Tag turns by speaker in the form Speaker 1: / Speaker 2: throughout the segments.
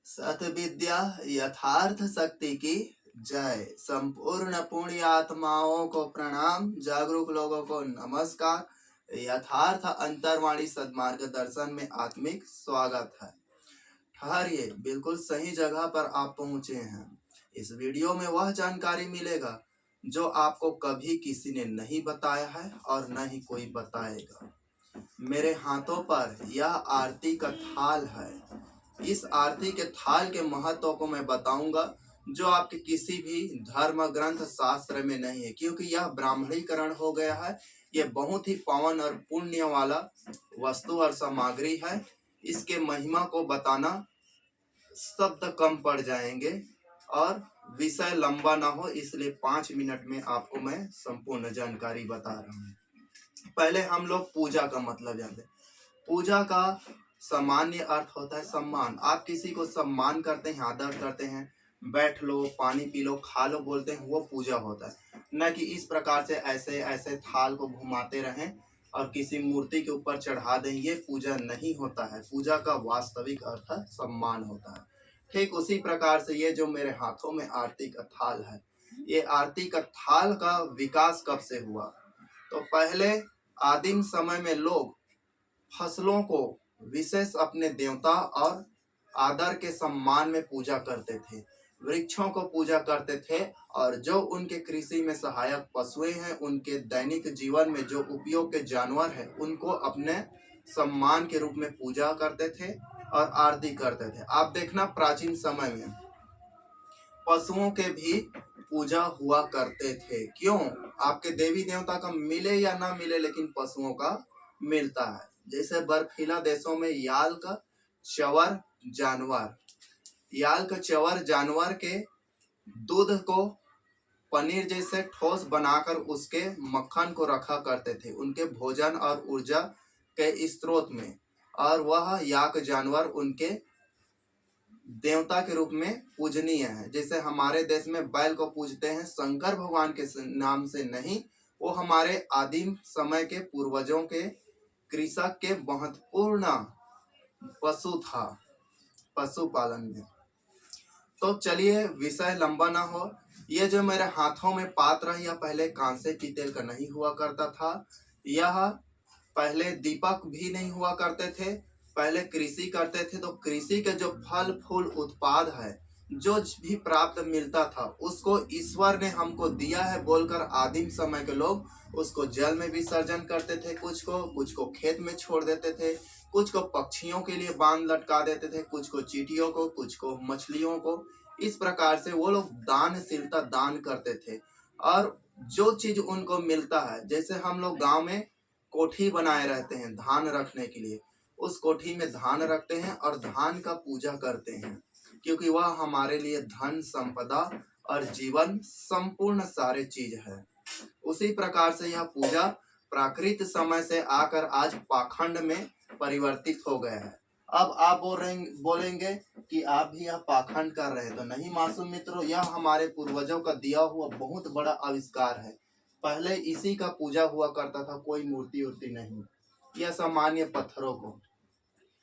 Speaker 1: सतविद्या यथार्थ शक्ति की जय। संपूर्ण पुण्य आत्माओं को प्रणाम, जागरूक लोगों को नमस्कार। यथार्थ अंतर्वाणी सद्मार्ग दर्शन में आत्मिक स्वागत है। ठहरिए, बिल्कुल सही जगह पर आप पहुंचे हैं। इस वीडियो में वह जानकारी मिलेगा जो आपको कभी किसी ने नहीं बताया है और न ही कोई बताएगा। मेरे हाथों पर यह आरती का थाल है। इस आरती के थाल के महत्व को मैं बताऊंगा जो आपके किसी भी धर्म ग्रंथ शास्त्र में नहीं है, क्योंकि यह ब्राह्मणीकरण हो गया है। ये बहुत ही पावन और पुण्य वाला वस्तु और सामग्री है। इसके महिमा को बताना शब्द कम पड़ जाएंगे और विषय लंबा ना हो, इसलिए 5 मिनट में आपको मैं संपूर्ण जानकारी बता रहा हूँ। पहले हम लोग पूजा का मतलब जानते हैं। पूजा का सामान्य अर्थ होता है सम्मान। आप किसी को सम्मान करते हैं, आदर करते हैं, बैठ लो, पानी पी लो, खा लो बोलते हैं, वो पूजा होता है। न कि इस प्रकार से ऐसे ऐसे थाल को घुमाते रहें और किसी मूर्ति के ऊपर चढ़ा दें, ये पूजा नहीं होता है। पूजा का वास्तविक अर्थ है सम्मान होता है। ठीक उसी प्रकार से ये जो मेरे हाथों में आरती का थाल है, ये आरती का थाल का विकास कब से हुआ? तो पहले आदिम समय में लोग फसलों को विशेष अपने देवता और आदर के सम्मान में पूजा करते थे, वृक्षों को पूजा करते थे, और जो उनके कृषि में सहायक पशुएं हैं, उनके दैनिक जीवन में जो उपयोग के जानवर हैं, उनको अपने सम्मान के रूप में पूजा करते थे और आरती करते थे। आप देखना, प्राचीन समय में पशुओं के भी पूजा हुआ करते थे। क्यों? आपके देवी देवता का मिले या ना मिले, लेकिन पशुओं का मिलता है। जैसे बर्फीला देशों में याल का चवर जानवर के दूध को पनीर जैसे ठोस बनाकर उसके मक्खन को रखा करते थे उनके भोजन और ऊर्जा के स्रोत में, और वह याक जानवर उनके देवता के रूप में पूजनीय है। जैसे हमारे देश में बैल को पूजते हैं शंकर भगवान के नाम से नहीं, वो हमारे आदिम समय के पूर्वजों के कृषक के महत्वपूर्ण पशु था पशुपालन में। तो चलिए, विषय लंबा ना हो। ये जो मेरे हाथों में पात्र है, यह पहले कांसे पीतल का नहीं हुआ करता था। यह पहले दीपक भी नहीं हुआ करते थे। पहले कृषि करते थे तो कृषि के जो फल फूल उत्पाद है, जो भी प्राप्त मिलता था, उसको ईश्वर ने हमको दिया है बोलकर आदिम समय के लोग उसको जल में विसर्जन करते थे। कुछ को खेत में छोड़ देते थे, कुछ को पक्षियों के लिए बांध लटका देते थे, कुछ को चींटियों को, कुछ को मछलियों को। इस प्रकार से वो लोग दानशीलता दान करते थे। और जो चीज उनको मिलता है, जैसे हम लोग गांव में कोठी बनाए रहते हैं धान रखने के लिए, उस कोठी में धान रखते हैं और धान का पूजा करते हैं, क्योंकि वह हमारे लिए धन संपदा और जीवन संपूर्ण सारे चीज है। उसी प्रकार से यह पूजा प्राकृत समय से आकर आज पाखंड में परिवर्तित हो गया है। अब आप बोलेंगे कि आप भी यह पाखंड कर रहे हैं, तो नहीं मासूम मित्रों, यह हमारे पूर्वजों का दिया हुआ बहुत बड़ा आविष्कार है। पहले इसी का पूजा हुआ करता था, कोई मूर्ति उर्ति नहीं। यह सामान्य पत्थरों को।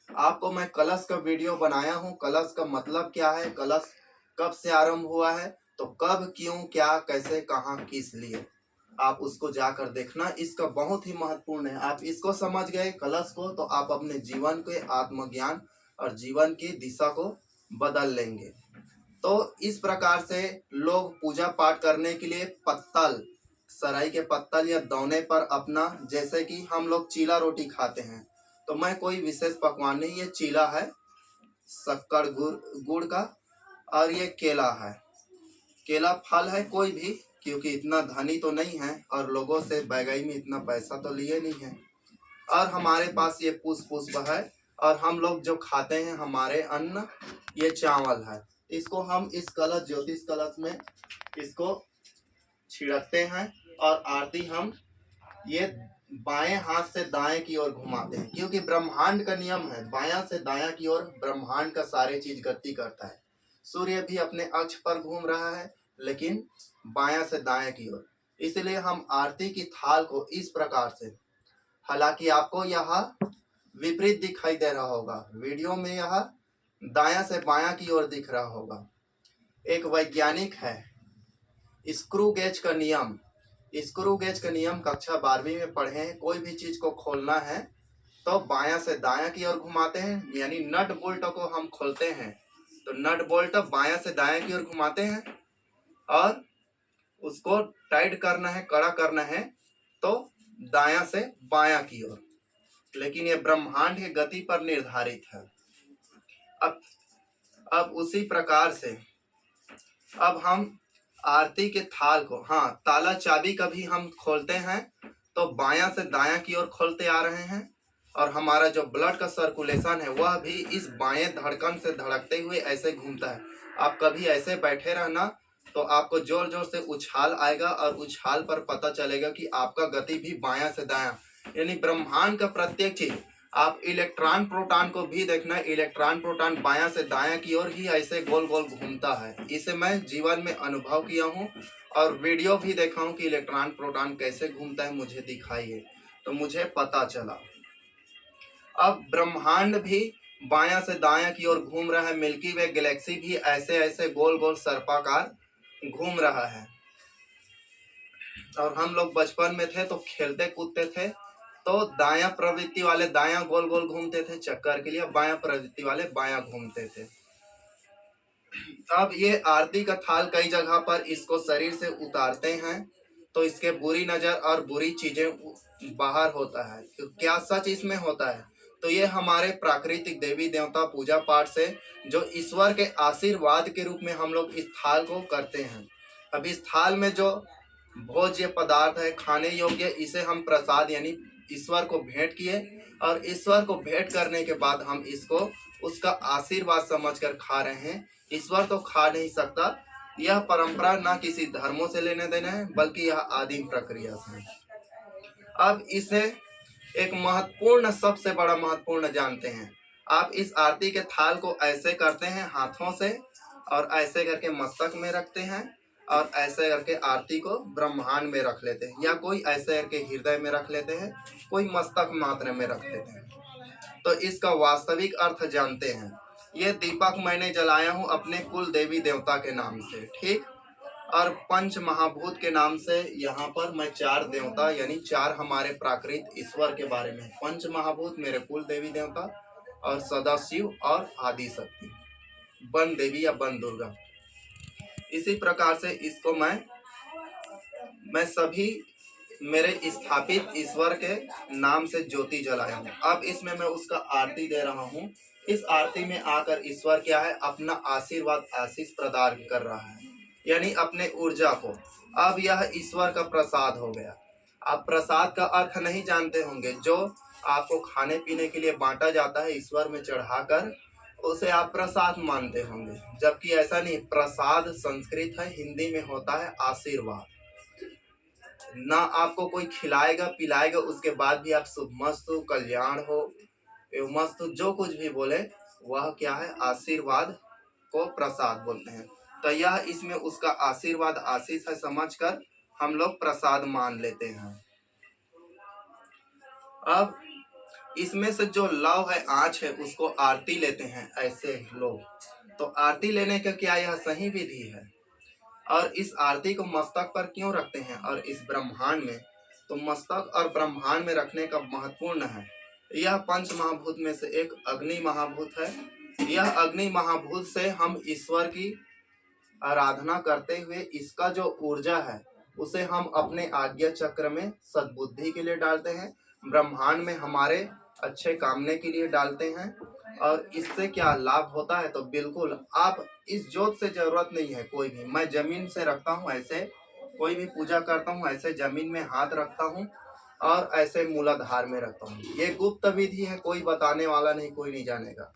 Speaker 1: आपको मैं कलश का वीडियो बनाया हूँ। कलश का मतलब क्या है, कलश कब से आरंभ हुआ है, तो कब, क्यों, क्या, कैसे, कहाँ, किस लिए, आप उसको जाकर देखना। इसका बहुत ही महत्वपूर्ण है। आप इसको समझ गए कलश को, तो आप अपने जीवन के आत्मज्ञान और जीवन की दिशा को बदल लेंगे। तो इस प्रकार से लोग पूजा पाठ करने के लिए पत्तल, सराई के पत्तल या दौने पर अपना, जैसे कि हम लोग चीला रोटी खाते हैं, तो मैं कोई विशेष पकवान नहीं, ये चीला है शक्कर गुड़ का, और ये केला है, केला फल है कोई भी, क्योंकि इतना धनी तो नहीं है और लोगों से महंगाई में इतना पैसा तो लिए नहीं है। और हमारे पास ये पुष्प है, और हम लोग जो खाते हैं हमारे अन्न, ये चावल है। इसको हम इस कलश, ज्योतिष कलश में इसको छिड़कते हैं, और आरती हम ये बाएं हाथ से दाएं की ओर घुमाते हैं, क्योंकि ब्रह्मांड का नियम है, बायां से दायां की ओर ब्रह्मांड का सारे चीज गति करता है। सूर्य भी अपने अक्ष पर घूम रहा है, लेकिन बायां से दाएं की ओर। इसलिए हम आरती की थाल को इस प्रकार से, हालांकि आपको यह विपरीत दिखाई दे रहा होगा वीडियो में, यह दायां से बायां की ओर दिख रहा होगा। एक वैज्ञानिक है, स्क्रू गेज का नियम। स्क्रू गेज का नियम कक्षा 12वीं में पढ़े हैं। कोई भी चीज को खोलना है तो बायां से दायां की ओर घुमाते हैं, यानी नट बोल्ट को हम खोलते हैं तो नट बोल्ट बायां से दायां की ओर घुमाते हैं, और उसको टाइट करना है, कड़ा करना है तो दायां से बायां की ओर। लेकिन ये ब्रह्मांड की गति पर निर्धारित है। अब उसी प्रकार से अब हम आरती के थाल को, हाँ, ताला चाबी कभी हम खोलते हैं तो बायां से दायां की ओर खोलते आ रहे हैं, और हमारा जो ब्लड का सर्कुलेशन है वह भी इस बाएं धड़कन से धड़कते हुए ऐसे घूमता है। आप कभी ऐसे बैठे रहना तो आपको जोर जोर से उछाल आएगा, और उछाल पर पता चलेगा कि आपका गति भी बायां से दायां, यानी ब्रह्मांड का प्रत्येक चीज। आप इलेक्ट्रॉन प्रोटॉन को भी देखना, इलेक्ट्रॉन प्रोटॉन बायां से दायां की ओर ही ऐसे गोल गोल घूमता है। इसे मैं जीवन में अनुभव किया हूँ और वीडियो भी देखा हूँ कि इलेक्ट्रॉन प्रोटॉन कैसे घूमता है, मुझे दिखाइए, तो मुझे पता चला। अब ब्रह्मांड भी बायां से दायां की ओर घूम रहा है, मिल्की वे गैलेक्सी भी ऐसे ऐसे गोल गोल सर्पाकार घूम रहा है। और हम लोग बचपन में थे तो खेलते कूदते थे तो दायां प्रवृत्ति वाले दायां गोल गोल घूमते थे चक्कर के लिए, बायां प्रवृत्ति वाले बायां घूमते थे। अब ये आरती का थाल कई जगह पर इसको शरीर से उतारते हैं तो इसके बुरी नजर और बुरी चीजें बाहर होता है। तो क्या सच इसमें होता है? तो ये हमारे प्राकृतिक देवी देवता पूजा पाठ से जो ईश्वर के आशीर्वाद के रूप में हम लोग इस थाल को करते हैं। अब इस थाल में जो भोज्य पदार्थ है, खाने योग्य, इसे हम प्रसाद यानी ईश्वर को भेंट किए, और ईश्वर को भेंट करने के बाद हम इसको उसका आशीर्वाद समझकर खा रहे हैं। ईश्वर तो खा नहीं सकता, यह परंपरा ना किसी धर्मों से लेने देना है, बल्कि यह आदिम प्रक्रिया से है। अब इसे एक महत्वपूर्ण, सबसे बड़ा महत्वपूर्ण जानते हैं। आप इस आरती के थाल को ऐसे करते हैं हाथों से, और ऐसे करके मस्तक में रखते हैं, और ऐसे करके आरती को ब्रह्मांड में रख लेते हैं, या कोई ऐसे करके हृदय में रख लेते हैं, कोई मस्तक मात्र में रख लेते हैं। तो इसका वास्तविक अर्थ जानते हैं। ये दीपक मैंने जलाया हूँ अपने कुल देवी देवता के नाम से, ठीक, और पंच महाभूत के नाम से। यहाँ पर मैं 4 देवता यानी 4 हमारे प्राकृत ईश्वर के बारे में, पंच महाभूत मेरे कुल देवी देवता, और सदाशिव और आदि शक्ति, वन देवी या वन दुर्गा। इसी प्रकार से इसको मैं सभी मेरे स्थापित ईश्वर के नाम से ज्योति जलाया हूँ। अब इसमें मैं उसका आरती दे रहा हूँ। इस आरती में आकर ईश्वर क्या है, अपना आशीर्वाद आशीष प्रदान कर रहा है, यानी अपने ऊर्जा को। अब यह ईश्वर का प्रसाद हो गया। आप प्रसाद का अर्थ नहीं जानते होंगे, जो आपको खाने पीने के लिए बांटा जाता है ईश्वर में चढ़ाकर, उसे आप प्रसाद मानते होंगे, जबकि ऐसा नहीं। प्रसाद संस्कृत है, हिंदी में होता है आशीर्वाद। ना आपको कोई खिलाएगा पिलाएगा उसके बाद भी आप शुभ मस्तु, कल्याण हो, एवं मस्तु, जो कुछ भी बोले वह क्या है, आशीर्वाद को प्रसाद बोलते हैं। तो यह इसमें उसका आशीर्वाद आशीष है, समझकर हम लोग प्रसाद मान लेते हैं। अब इसमें से जो लव है, आँच है, उसको आरती लेते हैं ऐसे लोग। तो आरती लेने का क्या यह सही विधि है? और इस आरती को मस्तक पर क्यों रखते हैं? और इस ब्रह्मांड में, तो मस्तक और ब्रह्मांड में रखने का महत्वपूर्ण है। यह पंच महाभूत में से एक अग्नि महाभूत है। यह अग्नि महाभूत से हम ईश्वर की आराधना करते हुए इसका जो ऊर्जा है उसे हम अपने आज्ञा चक्र में सद्बुद्धि के लिए डालते हैं, ब्रह्मांड में हमारे अच्छे कामने के लिए डालते हैं। और इससे क्या लाभ होता है? तो बिल्कुल आप इस जोत से जरूरत नहीं है कोई भी। मैं जमीन से रखता हूँ ऐसे, कोई भी पूजा करता हूँ ऐसे जमीन में हाथ रखता हूँ और ऐसे मूलाधार में रखता हूँ। ये गुप्त विधि है, कोई बताने वाला नहीं, कोई नहीं जानेगा।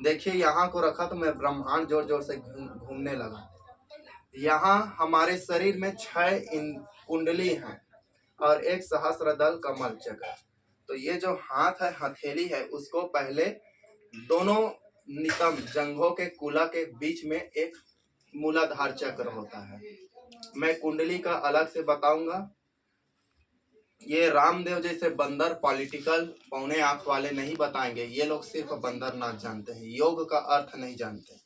Speaker 1: देखिए यहाँ को रखा तो मैं ब्रह्मांड जोर जोर से घूमने लगा। यहाँ हमारे शरीर में 6 कुंडली हैं और एक सहस्त्रदल कमल चक्र। तो ये जो हाथ है, हथेली है, उसको पहले दोनों नितंब जंघों के कूला के बीच में एक मूलाधार चक्र होता है। मैं कुंडली का अलग से बताऊंगा। ये रामदेव जैसे बंदर पॉलिटिकल पौने आंख वाले नहीं बताएंगे, ये लोग सिर्फ बंदर नाच जानते हैं, योग का अर्थ नहीं जानते।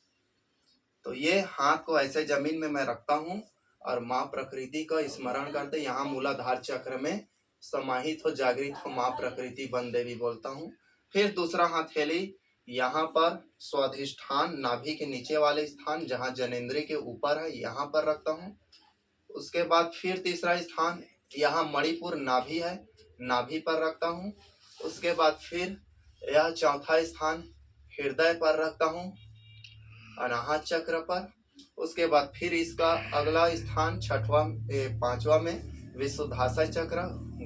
Speaker 1: तो ये हाथ को ऐसे जमीन में मैं रखता हूँ और माँ प्रकृति का स्मरण करते, यहाँ मूलाधार चक्र में समाहित हो, जागृत हो, माँ प्रकृति वन देवी बोलता हूँ। फिर दूसरा हथेली यहाँ पर स्वाधिष्ठान नाभि के नीचे वाले स्थान जहाँ जनेंद्रिय के ऊपर है, यहाँ पर रखता हूँ। उसके बाद फिर तीसरा स्थान यहाँ मणिपुर नाभि है, नाभि पर रखता हूँ। उसके बाद फिर यह चौथा स्थान हृदय पर रखता हूँ, अनाहत चक्र पर। उसके बाद फिर इसका अगला स्थान पांचवा में विशुद्धाशय चक्र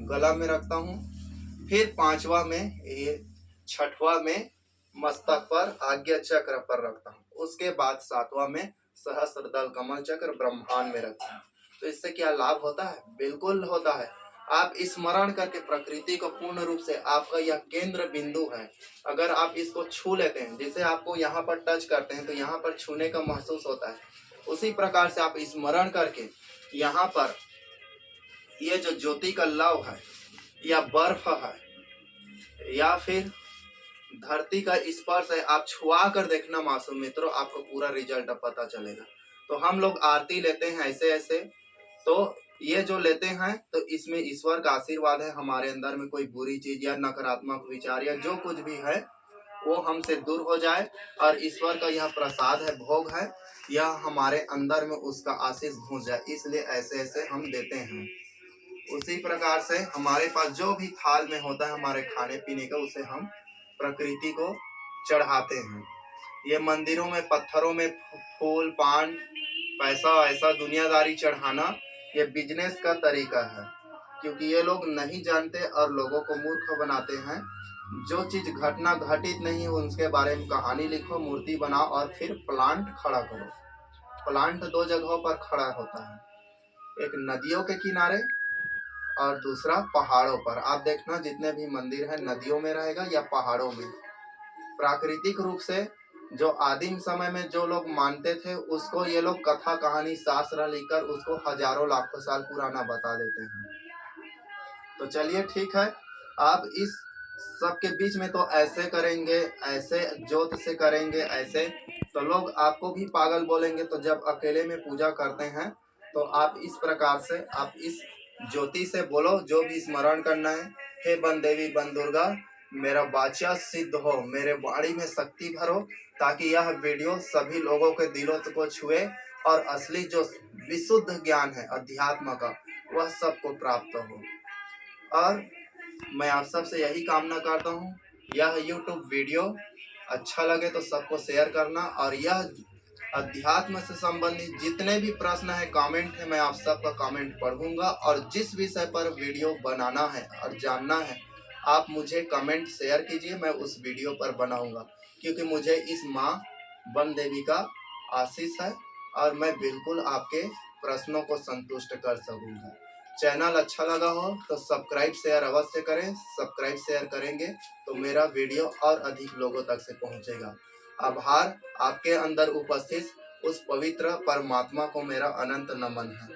Speaker 1: गला में रखता हूँ। फिर पांचवा में छठवा में मस्तक पर आज्ञा चक्र पर रखता हूँ। उसके बाद सातवां में सहस्त्रदल कमल चक्र ब्रह्मांड में रखता हूँ। तो इससे क्या लाभ होता है? बिल्कुल होता है। आप स्मरण करके प्रकृति को पूर्ण रूप से, आपका यह केंद्र बिंदु है, अगर आप इसको छू लेते हैं, जैसे आपको यहाँ पर टच करते हैं तो यहाँ पर छूने का महसूस होता है, उसी प्रकार से आप स्मरण करके यहाँ पर ये जो ज्योति का लव है या बर्फ है या फिर धरती का स्पर्श है, आप छुआ कर देखना मासूम मित्रों, आपको पूरा रिजल्ट पता चलेगा। तो हम लोग आरती लेते हैं ऐसे ऐसे, तो ये जो लेते हैं तो इसमें ईश्वर का आशीर्वाद है, हमारे अंदर में कोई बुरी चीज या नकारात्मक विचार या जो कुछ भी है वो हमसे दूर हो जाए, और ईश्वर का यह प्रसाद है, भोग है, यह हमारे अंदर में उसका आशीष घुस जाए, इसलिए ऐसे ऐसे हम देते हैं। उसी प्रकार से हमारे पास जो भी थाल में होता है हमारे खाने पीने का, उसे हम प्रकृति को चढ़ाते हैं। ये मंदिरों में पत्थरों में फूल पान पैसा ऐसा दुनियादारी चढ़ाना, ये बिजनेस का तरीका है, क्योंकि ये लोग नहीं जानते और लोगों को मूर्ख बनाते हैं। जो चीज घटना घटित नहीं है उसके बारे में कहानी लिखो, मूर्ति बनाओ और फिर प्लांट खड़ा करो। प्लांट दो जगहों पर खड़ा होता है, एक नदियों के किनारे और दूसरा पहाड़ों पर। आप देखना जितने भी मंदिर है नदियों में रहेगा या पहाड़ों में। प्राकृतिक रूप से जो आदिम समय में जो लोग मानते थे उसको ये लोग कथा कहानी शास्त्र लिखकर उसको हजारों लाखों साल पुराना बता देते हैं। तो चलिए ठीक है, आप इस सब के बीच में तो ऐसे करेंगे, ऐसे जोत से करेंगे ऐसे, तो लोग आपको भी पागल बोलेंगे। तो जब अकेले में पूजा करते हैं तो आप इस प्रकार से आप इस ज्योति से बोलो जो भी स्मरण करना है। हे बन देवी बन दुर्गा, मेरा वाचा सिद्ध हो, मेरे वाणी में शक्ति भरो, ताकि यह वीडियो सभी लोगों के दिलों को छुए और असली जो विशुद्ध ज्ञान है अध्यात्म का वह सबको प्राप्त हो। और मैं आप सबसे यही कामना करता हूँ, यह YouTube वीडियो अच्छा लगे तो सबको शेयर करना, और यह अध्यात्म से संबंधित जितने भी प्रश्न है कमेंट है, मैं आप सबका कमेंट पढ़ूंगा, और जिस विषय पर वीडियो बनाना है और जानना है आप मुझे कमेंट शेयर कीजिए, मैं उस वीडियो पर बनाऊंगा, क्योंकि मुझे इस माँ वन देवी का आशीष है और मैं बिल्कुल आपके प्रश्नों को संतुष्ट कर सकूंगा। चैनल अच्छा लगा हो तो सब्सक्राइब शेयर अवश्य करें, सब्सक्राइब शेयर करेंगे तो मेरा वीडियो और अधिक लोगों तक से पहुंचेगा। आभार, आपके अंदर उपस्थित उस पवित्र परमात्मा को मेरा अनंत नमन है।